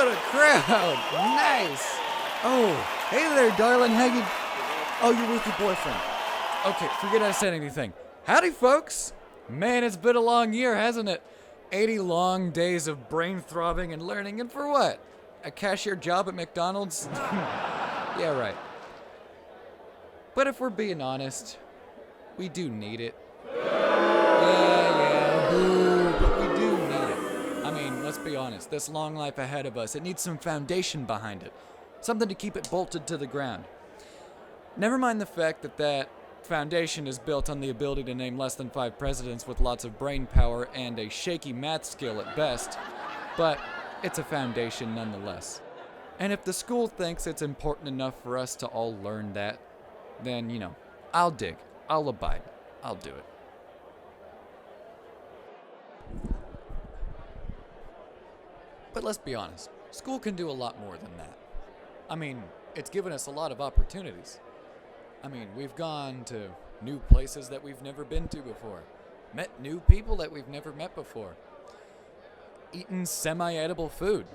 What a crowd! Nice! Oh, hey there, darling. How you... Oh, you're with your boyfriend. Okay, forget I said anything. Howdy, folks! Man, it's been a long year, hasn't it? 80 long days of brain throbbing and learning, and for what? A cashier job at McDonald's? Yeah, right. But if we're being honest, we do need it. Yeah, boo, but we do need it. I mean, let's be honest, this long life ahead of us, it needs some foundation behind it. Something to keep it bolted to the ground. Never mind the fact that that foundation is built on the ability to name less than 5 presidents with lots of brain power and a shaky math skill at best, but it's a foundation nonetheless. And if the school thinks it's important enough for us to all learn that, then, I'll dig, I'll abide, I'll do it. But let's be honest, school can do a lot more than that. I mean, it's given us a lot of opportunities. I mean, we've gone to new places that we've never been to before, met new people that we've never met before, eaten semi-edible food.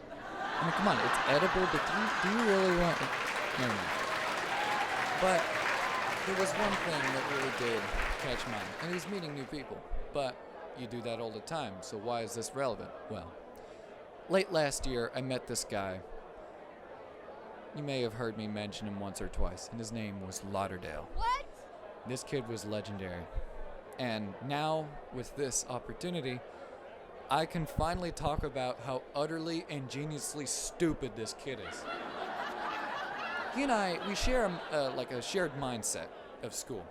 I mean, come on, it's edible, but do you really want it? Never mind. But there was one thing that really did catch my eye, and it was meeting new people. But you do that all the time, so why is this relevant? Well, late last year, I met this guy. You may have heard me mention him once or twice, and his name was Lauderdale. What? This kid was legendary. And now, with this opportunity, I can finally talk about how utterly and geniusly stupid this kid is. He and I, we share a shared mindset of school.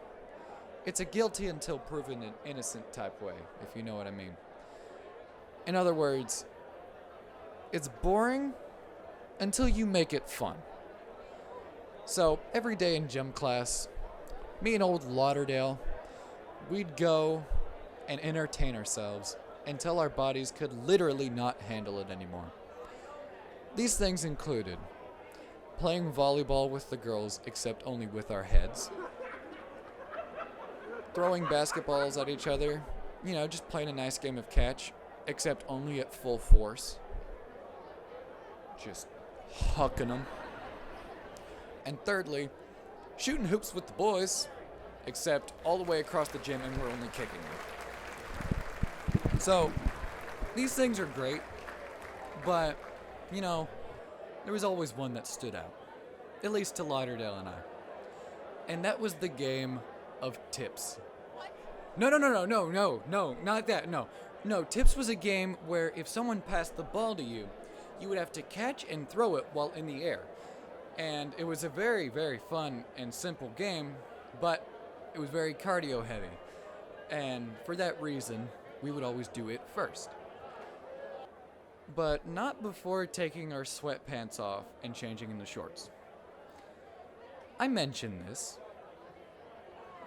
It's a guilty until proven innocent type way, if you know what I mean. In other words, it's boring until you make it fun. So every day in gym class, me and old Lauderdale, we'd go and entertain ourselves until our bodies could literally not handle it anymore. These things included playing volleyball with the girls, except only with our heads, throwing basketballs at each other, just playing a nice game of catch, except only at full force, just hucking them. And thirdly, shooting hoops with the boys, except all the way across the gym and we're only kicking them. So, these things are great, but, there was always one that stood out, at least to Lauderdale and I. And that was the game of tips. What? No, not that, no. No, tips was a game where if someone passed the ball to you, you would have to catch and throw it while in the air. And it was a very, very fun and simple game, but it was very cardio heavy. And for that reason, we would always do it first. But not before taking our sweatpants off and changing into shorts. I mention this,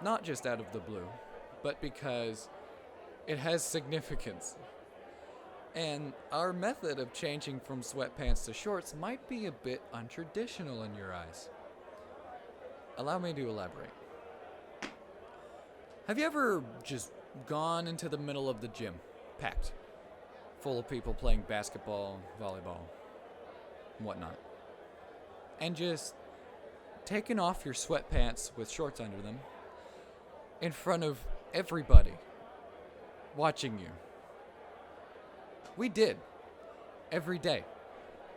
not just out of the blue, but because it has significance. And our method of changing from sweatpants to shorts might be a bit untraditional in your eyes. Allow me to elaborate. Have you ever just gone into the middle of the gym, packed, full of people playing basketball, volleyball, and whatnot, and just taken off your sweatpants with shorts under them in front of everybody watching you? We did. Every day.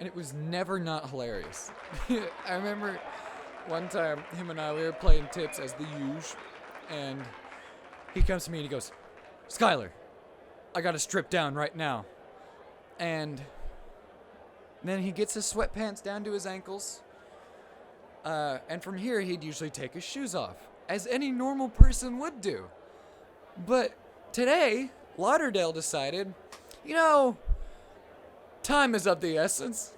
And it was never not hilarious. I remember one time, him and I, we were playing tips as the usual, and he comes to me and he goes, "Skylar, I gotta strip down right now." And then he gets his sweatpants down to his ankles, and from here he'd usually take his shoes off, as any normal person would do. But today, Lauderdale decided, time is of the essence.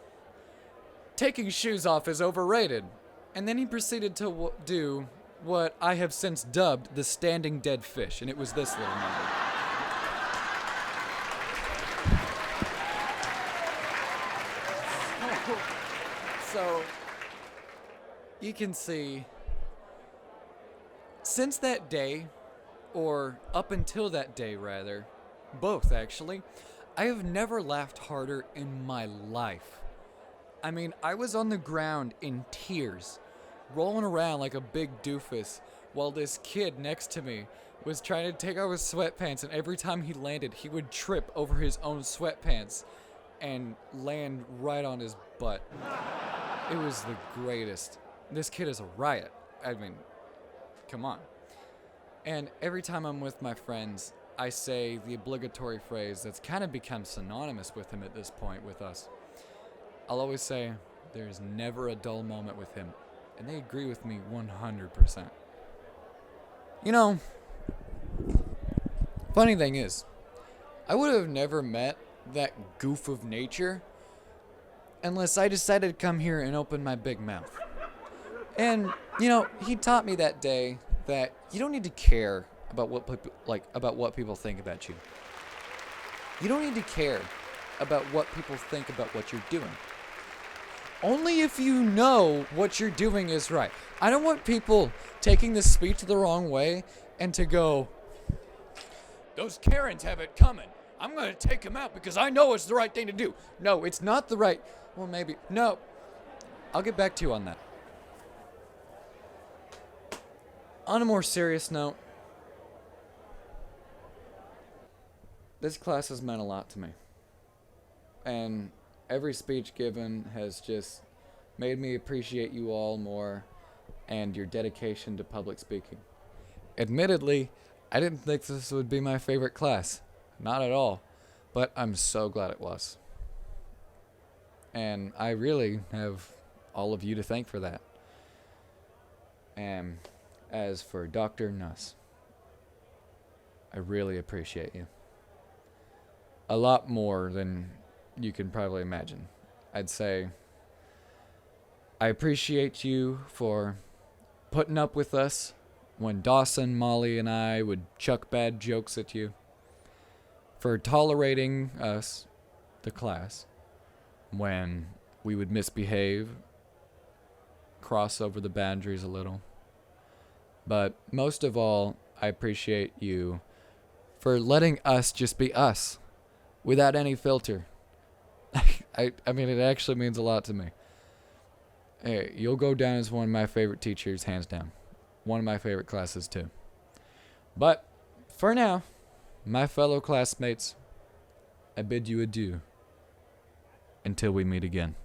Taking shoes off is overrated. And then he proceeded to do what I have since dubbed the standing dead fish, and it was this little number. So, you can see, since that day, or up until that day rather, both actually, I have never laughed harder in my life I mean, I was on the ground in tears, rolling around like a big doofus, while this kid next to me was trying to take off his sweatpants, and every time he landed, he would trip over his own sweatpants and land right on his butt. It was the greatest. This kid is a riot. I mean, come on. And every time I'm with my friends, I say the obligatory phrase that's kind of become synonymous with him at this point with us. I'll always say, there's never a dull moment with him. And they agree with me 100%. You know, funny thing is, I would have never met that goof of nature unless I decided to come here and open my big mouth. And, you know, he taught me that day that you don't need to care about what people think about you. You don't need to care about what people think about what you're doing. Only if you know what you're doing is right. I don't want people taking this speech the wrong way and to go, those Karens have it coming. I'm going to take them out because I know it's the right thing to do. No, it's not the right. Well, maybe. No. I'll get back to you on that. On a more serious note, this class has meant a lot to me. And every speech given has just made me appreciate you all more and your dedication to public speaking. Admittedly, I didn't think this would be my favorite class. Not at all. But I'm so glad it was. And I really have all of you to thank for that. And as for Dr. Nuss, I really appreciate you. A lot more than you can probably imagine. I'd say I appreciate you for putting up with us when Dawson, Molly, and I would chuck bad jokes at you. For tolerating us, the class, when we would misbehave, cross over the boundaries a little. But most of all, I appreciate you for letting us just be us, without any filter. I mean, it actually means a lot to me. Hey, you'll go down as one of my favorite teachers, hands down. One of my favorite classes, too. But, for now, my fellow classmates, I bid you adieu until we meet again.